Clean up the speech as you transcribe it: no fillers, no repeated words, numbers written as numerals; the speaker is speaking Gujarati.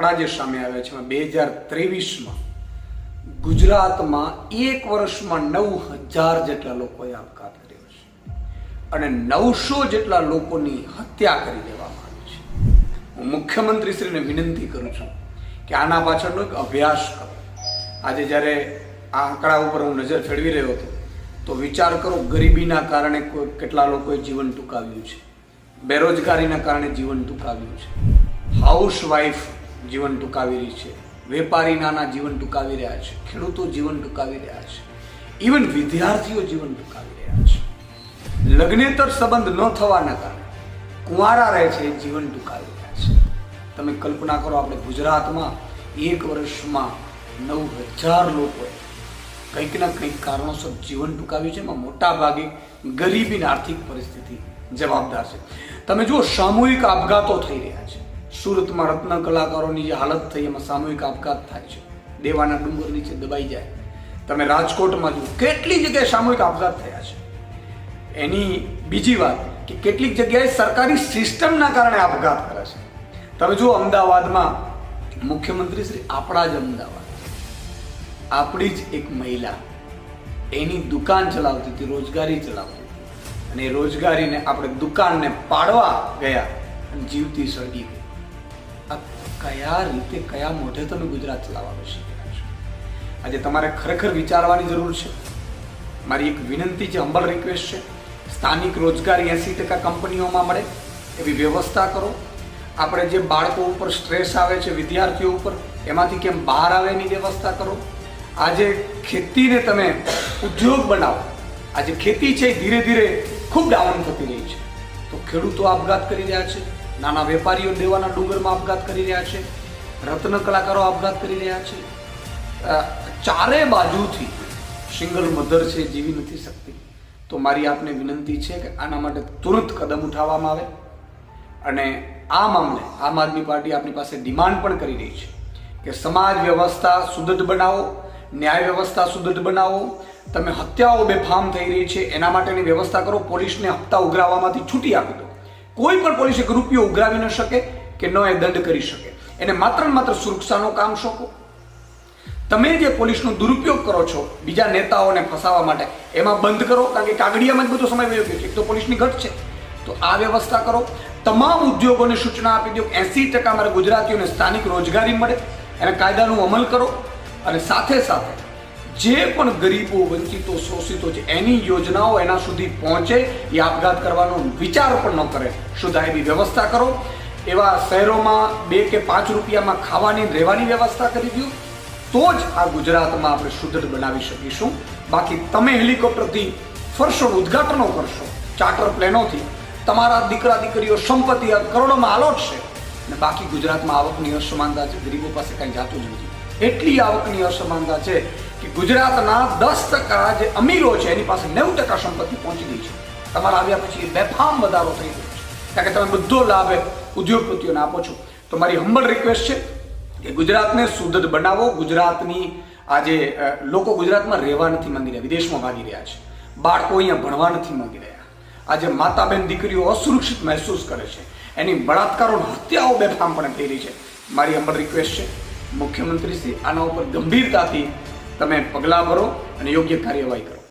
આંકડા જે સામે આવ્યા છે 2023માં ગુજરાતમાં એક વર્ષમાં 9000 જેટલા લોકોએ આપઘાત કર્યો છે અને 900 જેટલા લોકોની હત્યા કરી દેવામાં આવી છે. હું મુખ્યમંત્રીશ્રીને વિનંતી કરું છું કે આના પાછળનો એક અભ્યાસ કરો. આજે જ્યારે આ આંકડા ઉપર હું નજર ફેરવી રહ્યો હતો તો વિચાર કરો, ગરીબીના કારણે કેટલા લોકોએ જીવન ટૂંકાવ્યું છે, બેરોજગારીના કારણે જીવન ટૂંકાવ્યું છે, હાઉસવાઈફ જીવન ટૂંકાવી રહી છે, વેપારી નાના જીવન ટૂંકાવી રહ્યા છે, ખેડૂતો જીવન ટૂંકાવી રહ્યા છે, ઇવન વિદ્યાર્થીઓ જીવન ટૂંકાવી રહ્યા છે. લગ્નેતર સંબંધ ન થવાના કારણે કુંવારા રહે છે, જીવન ટૂંકાવી રહ્યા છે. તમે કલ્પના કરો, આપણે ગુજરાતમાં એક વર્ષમાં 9000 લોકોએ કંઈક ના કંઈક કારણોસર જીવન ટૂંકાવ્યું છે. એમાં મોટા ભાગે ગરીબી અને આર્થિક પરિસ્થિતિ જવાબદાર છે. તમે જુઓ, સામૂહિક આપઘાતો થઈ રહ્યા છે. સુરતમાં રત્ન કલાકારોની જે હાલત થઈ, એમાં સામૂહિક આપઘાત થાય છે, દેવાના ડુંગર નીચે દબાઈ જાય. તમે રાજકોટમાં જુઓ, કેટલી જગ્યાએ સામૂહિક આપઘાત થયા છે. એની બીજી વાત કે કેટલીક જગ્યાએ સરકારી સિસ્ટમના કારણે આપઘાત કરે છે. તમે જુઓ, અમદાવાદમાં મુખ્યમંત્રી શ્રી આપણા જ અમદાવાદ, આપણી જ એક મહિલા એની દુકાન ચલાવતી હતી, રોજગારી ચલાવતી હતી, અને એ રોજગારીને આપણે દુકાનને પાડવા ગયા અને જીવતી સળગી ગઈ. આ કયા રીતે, કયા મોઢે તમે ગુજરાત ચલાવવા બેસી રહ્યા છો? આજે તમારે ખરેખર વિચારવાની જરૂર છે. મારી એક વિનંતી છે, હમ્બલ રિક્વેસ્ટ છે, સ્થાનિક રોજગારી 80% કંપનીઓમાં મળે એવી વ્યવસ્થા કરો. આપણે જે બાળકો ઉપર સ્ટ્રેસ આવે છે, વિદ્યાર્થીઓ ઉપર, એમાંથી કેમ બહાર આવે એની વ્યવસ્થા કરો. આજે ખેતીને તમે ઉદ્યોગ બનાવો. આજે ખેતી છે ધીરે ધીરે ખૂબ ડાઉન થતી રહી છે, તો ખેડૂતો આપઘાત કરી રહ્યા છે, નાના વેપારીઓ દેવાના ડુંગરમાં આપઘાત કરી રહ્યા છે, રત્ન કલાકારો આપઘાત કરી રહ્યા છે. ચારે બાજુથી સિંગલ મધર છે, જીવી નથી શકતી. તો મારી આપને વિનંતી છે કે આના માટે તુરંત કદમ ઉઠાવવામાં આવે. અને આ મામલે આમ આદમી પાર્ટી આપણી પાસે ડિમાન્ડ પણ કરી રહી છે કે સમાજ વ્યવસ્થા સુદૃઢ બનાવો, ન્યાય વ્યવસ્થા સુદૃઢ બનાવો. તમે હત્યાઓ બેફામ થઈ રહી છે એના માટેની વ્યવસ્થા કરો. પોલીસને હપ્તા ઉઘરાવવામાંથી છૂટી આપી દો. કોઈ પણ પોલીસ એક રૂપિયો ઉઘરાવી ન શકે કે ન એ દંડ કરી શકે. એને માત્ર ને માત્ર સુરક્ષાનું કામ સોંપો. તમે જે પોલીસનો દુરુપયોગ કરો છો બીજા નેતાઓને ફસાવવા માટે, એમાં બંધ કરો, કારણ કે કાગડિયામાં જ બધો સમય વયો ગયો છે. એક તો પોલીસની ઘટ છે, તો આ વ્યવસ્થા કરો. તમામ ઉદ્યોગોને સૂચના આપી દો કે 80% અમારા ગુજરાતીઓને સ્થાનિક રોજગારી મળે, એને કાયદાનું અમલ કરો. અને સાથે સાથે જે પણ ગરીબો, વંચિતો, શોષિતો છે એની યોજનાઓ એના સુધી પહોંચે, એ આપઘાત કરવાનો વિચાર પણ ન કરે, શુદ્ધ એવી વ્યવસ્થા કરો. એવા શહેરોમાં 2 કે 5 રૂપિયામાં ખાવાની રહેવાની વ્યવસ્થા કરી દો, તો જ આ ગુજરાતમાં આપણે સુદૃઢ બનાવી શકીશું. બાકી તમે હેલિકોપ્ટરથી ફરશો, ઉદ્ઘાટનો કરશો, ચાર્ટર પ્લેનોથી, તમારા દીકરા દીકરીઓ સંપત્તિ કરોડોમાં આલોટશે, અને બાકી ગુજરાતમાં આવકની અસમાનતા છે, ગરીબો પાસે કંઈ જાતું જ નથી. એટલી આવકની અસમાનતા છે કે ગુજરાતના 10% જે અમીરો છે એની પાસે 90% સંપત્તિ પહોંચી ગઈ છે. તમારા આવ્યા પછી બેફામ વધારો થઈ ગયો છે, કારણ કે તમે બધો લાભ ઉદ્યોગપતિઓને આપો છો. તો મારી હમ્બલ રિક્વેસ્ટ છે કે ગુજરાતને સુદૃઢ બનાવો. ગુજરાતની આજે લોકો ગુજરાતમાં રહેવા નથી માંગી રહ્યા, વિદેશમાં ભાગી રહ્યા છે. બાળકો અહીંયા ભણવા નથી માંગી રહ્યા. આજે માતા બેન દીકરીઓ અસુરક્ષિત મહેસૂસ કરે છે, એની બળાત્કારો, હત્યાઓ બેફામપણે થઈ રહી છે. મારી હમ્બલ રિક્વેસ્ટ છે, મુખ્યમંત્રીશ્રી આના ઉપર ગંભીરતાથી તમે પગલાં ભરો અને યોગ્ય કાર્યવાહી કરો.